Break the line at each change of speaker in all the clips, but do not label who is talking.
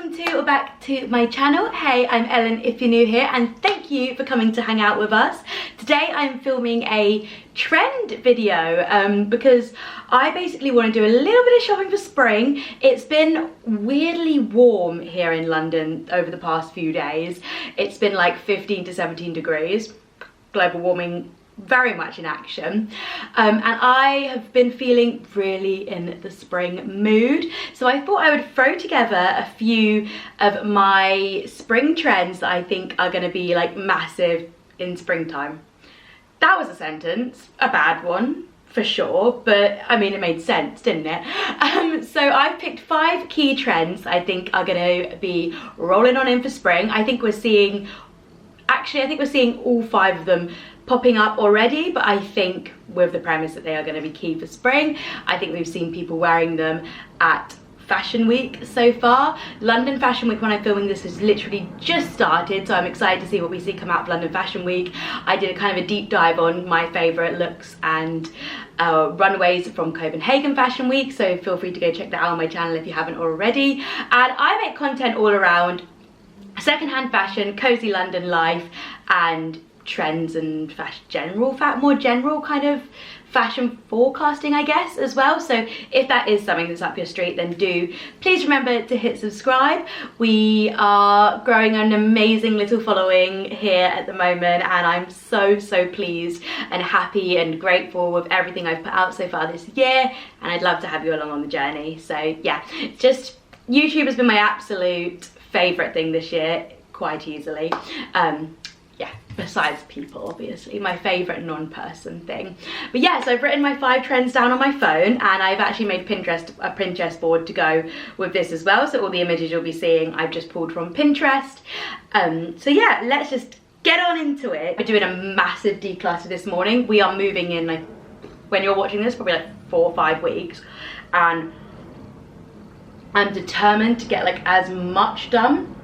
welcome to or back to my channel. Hey, I'm Ellen if you're new here, and thank you for coming to hang out with us. Today I'm filming a trend video because I basically want to do a little bit of shopping for spring. It's been weirdly warm here in London over the past few days. It's been like 15 to 17 degrees. Global warming very much in action, and I have been feeling really in the spring mood, so I thought I would throw together a few of my spring trends that I think are going to be like massive in springtime. That was a sentence, a bad one for sure, but I mean it made sense, didn't it? So I've picked 5 key trends I think are going to be rolling on in for spring. I think we're seeing all 5 of them popping up already, but I think with the premise that they are going to be key for spring. I think we've seen people wearing them at Fashion Week so far. London Fashion Week, when I'm filming this, has literally just started, so I'm excited to see what we see come out of London Fashion Week. I did a kind of a deep dive on my favourite looks and runways from Copenhagen Fashion Week, so feel free to go check that out on my channel if you haven't already. And I make content all around secondhand fashion, cozy London life, and trends and fashion, more general kind of fashion forecasting, I guess, as well. So if that is something that's up your street, then do please remember to hit subscribe. We are growing an amazing little following here at the moment, and I'm so pleased and happy and grateful with everything I've put out so far this year, and I'd love to have you along on the journey. So yeah, just YouTube has been my absolute favorite thing this year, quite easily. Yeah, besides people, obviously, my favorite non-person thing. But yeah, so I've written my 5 trends down on my phone, and I've actually made a Pinterest board to go with this as well. So all the images you'll be seeing I've just pulled from Pinterest. So yeah, let's just get on into it. We're doing a massive declutter this morning. We are moving in, like, when you're watching this, probably like 4 or 5 weeks, and I'm determined to get like as much done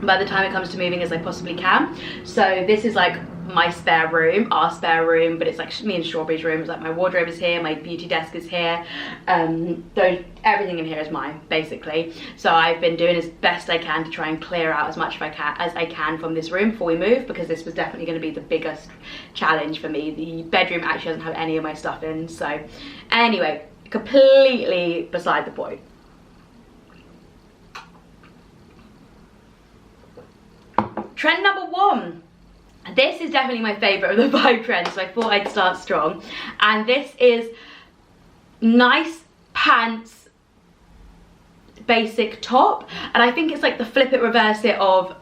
by the time it comes to moving as I possibly can. So this is like my spare room, our spare room, but it's like me and Strawberry's room. It's like my wardrobe is here, my beauty desk is here, everything in here is mine basically. So I've been doing as best I can to try and clear out as much as I can from this room before we move, because this was definitely going to be the biggest challenge for me. The bedroom actually doesn't have any of my stuff in. So anyway, completely beside the point. Trend number 1. This is definitely my favourite of the 5 trends, so I thought I'd start strong. And this is nice pants, basic top. And I think it's like the flip it, reverse it of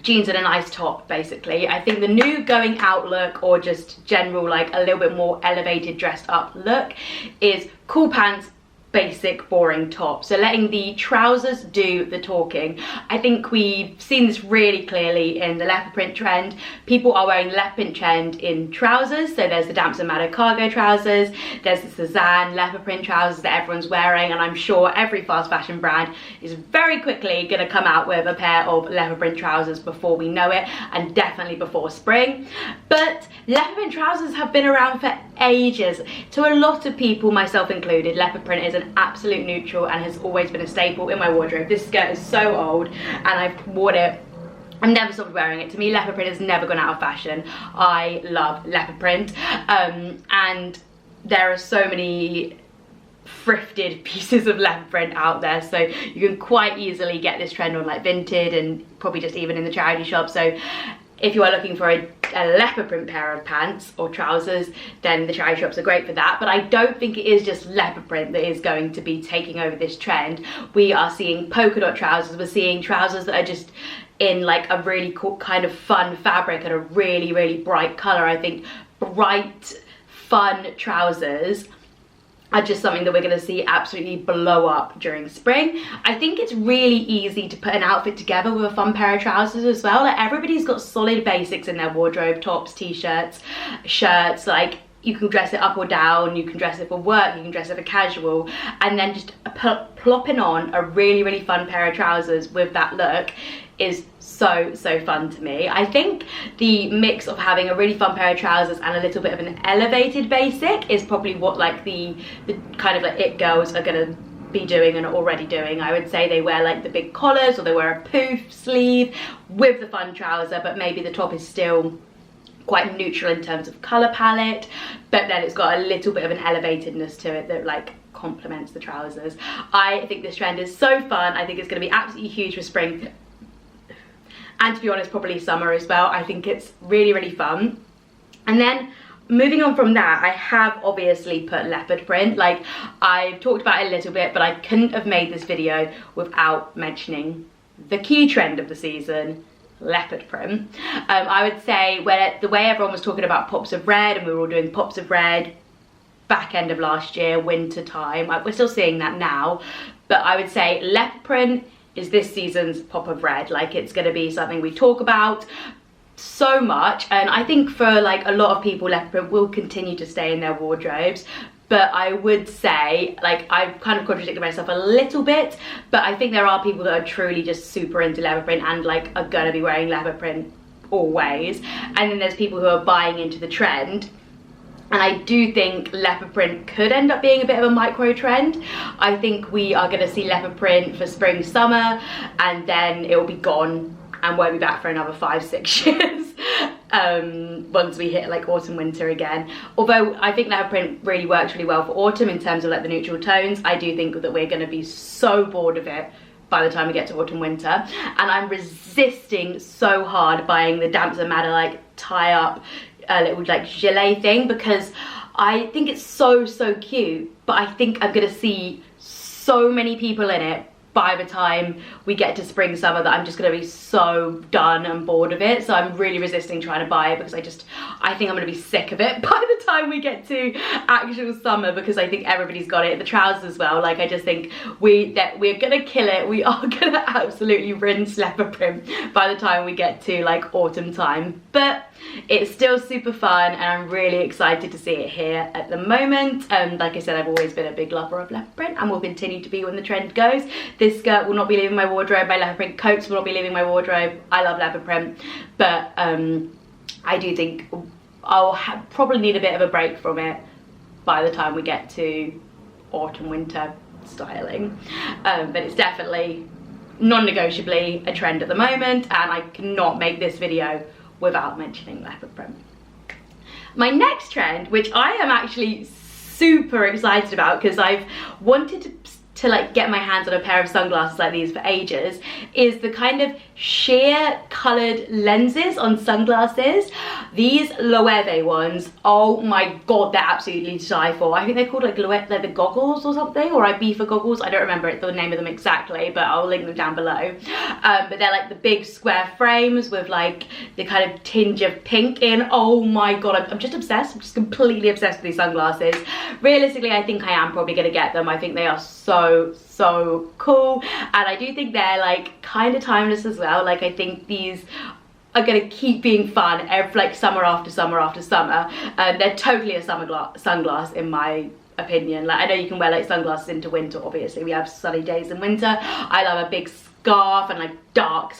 jeans and a nice top, basically. I think the new going out look, or just general like a little bit more elevated dressed up look, is cool pants, basic boring top. So letting the trousers do the talking. I think we've seen this really clearly in the leopard print trend. People are wearing leopard print trend in trousers. So there's the Damson Madder cargo trousers, there's the Cezanne leopard print trousers that everyone's wearing, and I'm sure every fast fashion brand is very quickly going to come out with a pair of leopard print trousers before we know it, and definitely before spring. But leopard print trousers have been around for ages. To a lot of people, myself included, leopard print is an absolute neutral and has always been a staple in my wardrobe. This skirt is so old and I've worn it, I've never stopped wearing it. To me, leopard print has never gone out of fashion. I love leopard print, and there are so many thrifted pieces of leopard print out there, so you can quite easily get this trend on like Vinted and probably just even in the charity shop. So if you are looking for a leopard print pair of pants or trousers, then the charity shops are great for that. But I don't think it is just leopard print that is going to be taking over this trend. We are seeing polka dot trousers, we're seeing trousers that are just in like a really cool kind of fun fabric and a really bright colour. I think bright, fun trousers are just something that we're going to see absolutely blow up during spring. I think it's really easy to put an outfit together with a fun pair of trousers as well. Like, everybody's got solid basics in their wardrobe, tops, t-shirts, shirts. Like, you can dress it up or down, you can dress it for work, you can dress it for casual, and then just plopping on a really fun pair of trousers with that look is so fun to me. I think the mix of having a really fun pair of trousers and a little bit of an elevated basic is probably what like the kind of like it girls are gonna be doing and are already doing. I would say they wear like the big collars, or they wear a poof sleeve with the fun trouser, but maybe the top is still quite neutral in terms of colour palette, but then it's got a little bit of an elevatedness to it that like complements the trousers. I think this trend is so fun. I think it's going to be absolutely huge for spring, and to be honest, probably summer as well. I think it's really, really fun. And then moving on from that, I have obviously put leopard print. Like, I've talked about it a little bit, but I couldn't have made this video without mentioning the key trend of the season, leopard print. I would say the way everyone was talking about pops of red, and we were all doing pops of red back end of last year, winter time, we're still seeing that now, but I would say leopard print is this season's pop of red. Like, it's going to be something we talk about so much, and I think for like a lot of people, leopard print will continue to stay in their wardrobes. But I would say, like, I've kind of contradicted myself a little bit, but I think there are people that are truly just super into leopard print and like are gonna be wearing leopard print always, and then there's people who are buying into the trend. And I do think leopard print could end up being a bit of a micro trend. I think we are going to see leopard print for spring, summer, and then it will be gone and won't be back for another 5-6 years once we hit like autumn, winter again. Although I think leopard print really works really well for autumn in terms of like the neutral tones, I do think that we're going to be so bored of it by the time we get to autumn, winter. And I'm resisting so hard buying the Damson Madder like tie up little like gilet thing, because I think it's so cute, but I think I'm gonna see so many people in it by the time we get to spring, summer, that I'm just gonna be so done and bored of it. So I'm really resisting trying to buy it, because I think I'm gonna be sick of it by the time we get to actual summer, because I think everybody's got it. The trousers as well. Like, I just think we're gonna kill it. We are gonna absolutely rinse leopard print by the time we get to like autumn time. But it's still super fun, and I'm really excited to see it here at the moment. Like I said, I've always been a big lover of leopard print, and will continue to be when the trend goes. This skirt will not be leaving my wardrobe. My leopard print coats will not be leaving my wardrobe. I love leopard print, but I do think I'll probably need a bit of a break from it by the time we get to autumn, winter styling. But it's definitely non-negotiably a trend at the moment, and I cannot make this video without mentioning leopard print. My next trend, which I am actually super excited about, because I've wanted to like get my hands on a pair of sunglasses like these for ages, is the kind of sheer coloured lenses on sunglasses. These Loewe ones, oh my god, they're absolutely to die for. I think they're called like Loewe leather goggles or something, or Ibiza goggles. I don't remember the name of them exactly, but I'll link them down below. But they're like the big square frames with like the kind of tinge of pink in. Oh my god, I'm just obsessed. I'm just completely obsessed with these sunglasses. Realistically, I think I am probably going to get them. I think they are so cool, and I do think they're like kind of timeless as well. Like, I think these are gonna keep being fun like summer after summer after summer. They're totally a sunglass in my opinion. Like, I know you can wear like sunglasses into winter, obviously we have sunny days in winter. I love a big scarf and like dark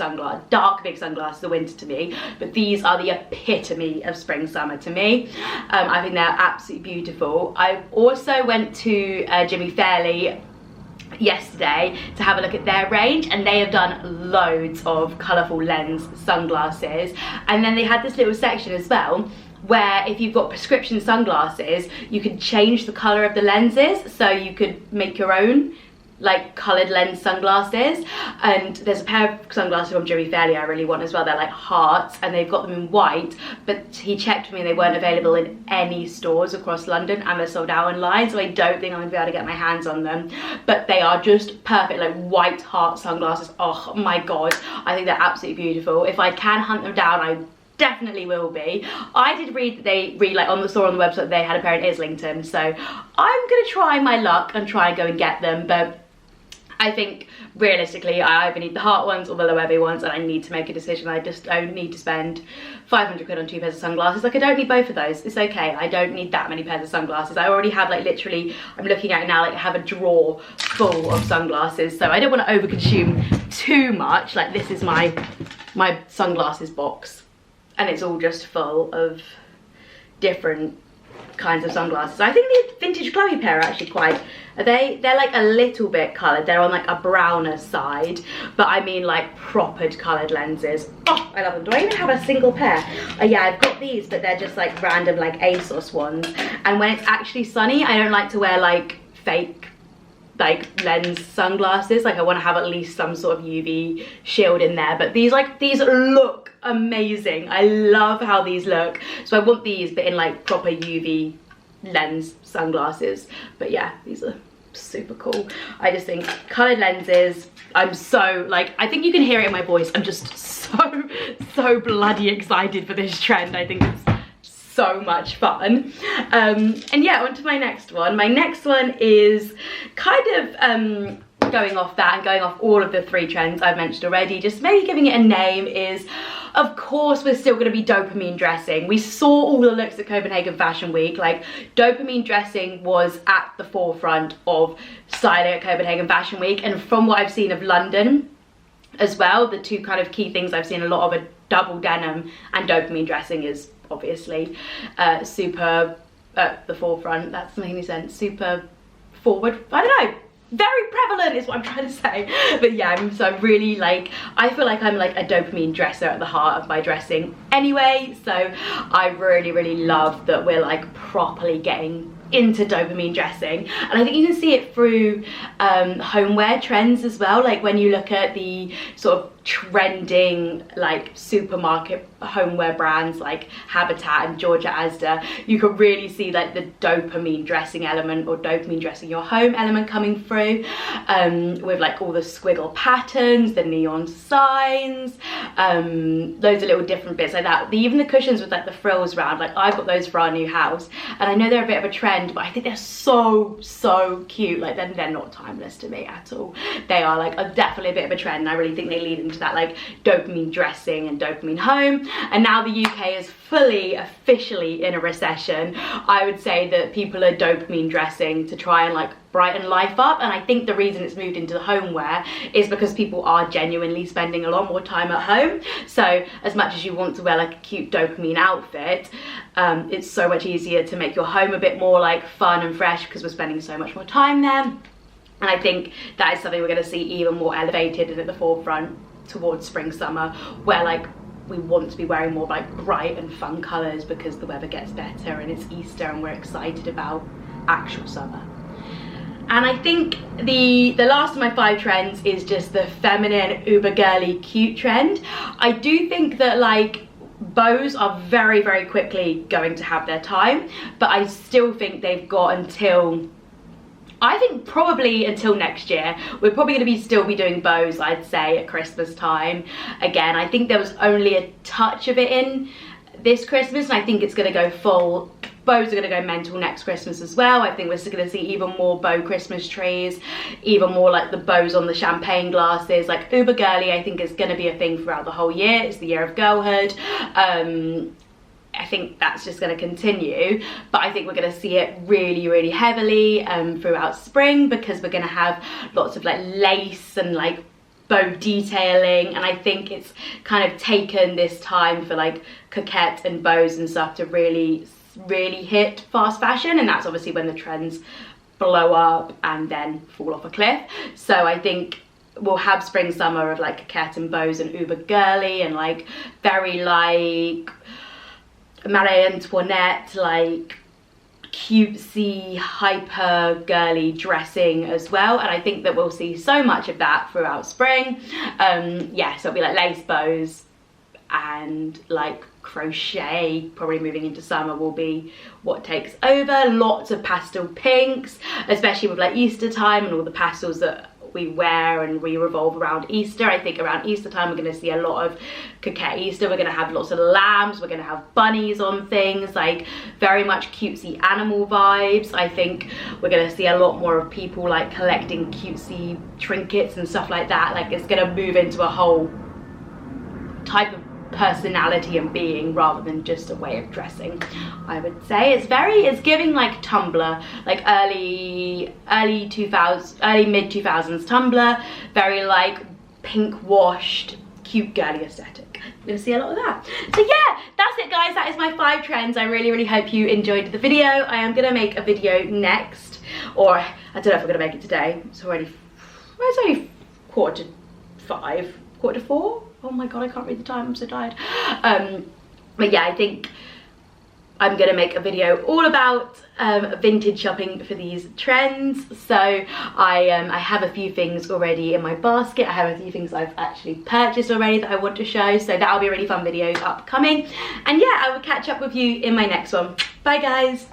big sunglasses are winter to me, but these are the epitome of spring, summer to me. I think they're absolutely beautiful. I also went to Jimmy Fairley yesterday to have a look at their range, and they have done loads of colourful lens sunglasses, and then they had this little section as well where if you've got prescription sunglasses, you can change the colour of the lenses, so you could make your own like coloured lens sunglasses. And there's a pair of sunglasses from Jimmy Fairley I really want as well. They're like hearts, and they've got them in white, but he checked for me, they weren't available in any stores across London, and they're sold out online, so I don't think I'm gonna be able to get my hands on them. But they are just perfect, like white heart sunglasses. Oh my god, I think they're absolutely beautiful. If I can hunt them down, I definitely will be. I did read that they like on the store on the website they had a pair in Islington, so I'm gonna try my luck and try and go and get them. But I think realistically I either need the heart ones or the Loewe ones, and I need to make a decision. I just don't need to spend 500 quid on 2 pairs of sunglasses. Like, I don't need both of those. It's okay. I don't need that many pairs of sunglasses. I already have like literally, I'm looking at it now, like I have a drawer full of sunglasses, so I don't want to overconsume too much. Like, this is my sunglasses box, and it's all just full of different kinds of sunglasses. I think the vintage Chloe pair are actually quite, they're like a little bit coloured. They're on like a browner side, but I mean like proper coloured lenses. Oh, I love them. Do I even have a single pair? Oh yeah, I've got these, but they're just like random like ASOS ones. And when it's actually sunny, I don't like to wear like fake like lens sunglasses. Like I want to have at least some sort of UV shield in there, but these look amazing. I love how these look, so I want these but in like proper UV lens sunglasses. But yeah, these are super cool. I just think colored lenses, I'm so like, I think you can hear it in my voice, I'm just so bloody excited for this trend. I think it's so much fun. And yeah, on to my next one. My next one is kind of going off that and going off all of the 3 trends I've mentioned already, just maybe giving it a name, is of course we're still going to be dopamine dressing. We saw all the looks at Copenhagen Fashion Week. Like dopamine dressing was at the forefront of styling at Copenhagen Fashion Week, and from what I've seen of London as well, the 2 kind of key things I've seen a lot of are double denim, and dopamine dressing is obviously super at the forefront. That doesn't make any sense. Super forward, I don't know, very prevalent is what I'm trying to say. But yeah, I'm really like, I feel like I'm like a dopamine dresser at the heart of my dressing anyway, so I really love that we're like properly getting into dopamine dressing. And I think you can see it through homeware trends as well. Like when you look at the sort of trending like supermarket homeware brands like Habitat and Georgia Asda, you can really see like the dopamine dressing element, or dopamine dressing your home element, coming through with like all the squiggle patterns, the neon signs, loads of little different bits like that. Even the cushions with like the frills round, like I've got those for our new house, and I know they're a bit of a trend, but I think they're so cute. Like they're not timeless to me at all. They are like definitely a bit of a trend, and I really think they lead into that like dopamine dressing and dopamine home. And now the UK is officially in a recession, I would say that people are dopamine dressing to try and like brighten life up. And I think the reason it's moved into the homeware is because people are genuinely spending a lot more time at home. So as much as you want to wear like a cute dopamine outfit, it's so much easier to make your home a bit more like fun and fresh because we're spending so much more time there. And I think that is something we're going to see even more elevated and at the forefront towards spring summer, where like we want to be wearing more like bright and fun colours because the weather gets better and it's Easter and we're excited about actual summer. And I think the last of my 5 trends is just the feminine uber girly cute trend. I do think that like bows are very quickly going to have their time, but I still think they've got until, I think probably until next year. We're probably going to still be doing bows, I'd say, at Christmas time. Again, I think there was only a touch of it in this Christmas, and I think it's going to go full. Bows are going to go mental next Christmas as well. I think we're still going to see even more bow Christmas trees, even more like the bows on the champagne glasses. Like uber girly, I think is going to be a thing throughout the whole year. It's the year of girlhood. I think that's just going to continue, but I think we're going to see it really heavily throughout spring, because we're going to have lots of like lace and like bow detailing, and I think it's kind of taken this time for like coquette and bows and stuff to really hit fast fashion, and that's obviously when the trends blow up and then fall off a cliff. So I think we'll have spring summer of like coquette and bows and uber girly and like very like Marie Antoinette, like cutesy, hyper girly dressing as well. And I think that we'll see so much of that throughout spring. Yeah, so it'll be like lace bows and like crochet, probably moving into summer, will be what takes over. Lots of pastel pinks, especially with like Easter time and all the pastels that we wear and we revolve around Easter. I think around Easter time we're going to see a lot of coquette Easter. We're going to have lots of lambs, we're going to have bunnies on things, like very much cutesy animal vibes. I think we're going to see a lot more of people like collecting cutesy trinkets and stuff like that. Like it's going to move into a whole type of personality and being rather than just a way of dressing, I would say. It's giving like Tumblr, like early mid 2000s Tumblr, very like pink washed cute girly aesthetic. You're gonna see a lot of that. So yeah, that's it guys, that is my 5 trends. I really hope you enjoyed the video. I am gonna make a video next, or I don't know if I'm gonna make it today. It's only 4:45, 4:45. Oh my god, I can't read the time, I'm so tired. But yeah, I think I'm gonna make a video all about vintage shopping for these trends. So I have a few things already in my basket. I have a few things I've actually purchased already that I want to show. So that'll be a really fun video upcoming. And yeah, I will catch up with you in my next one. Bye guys.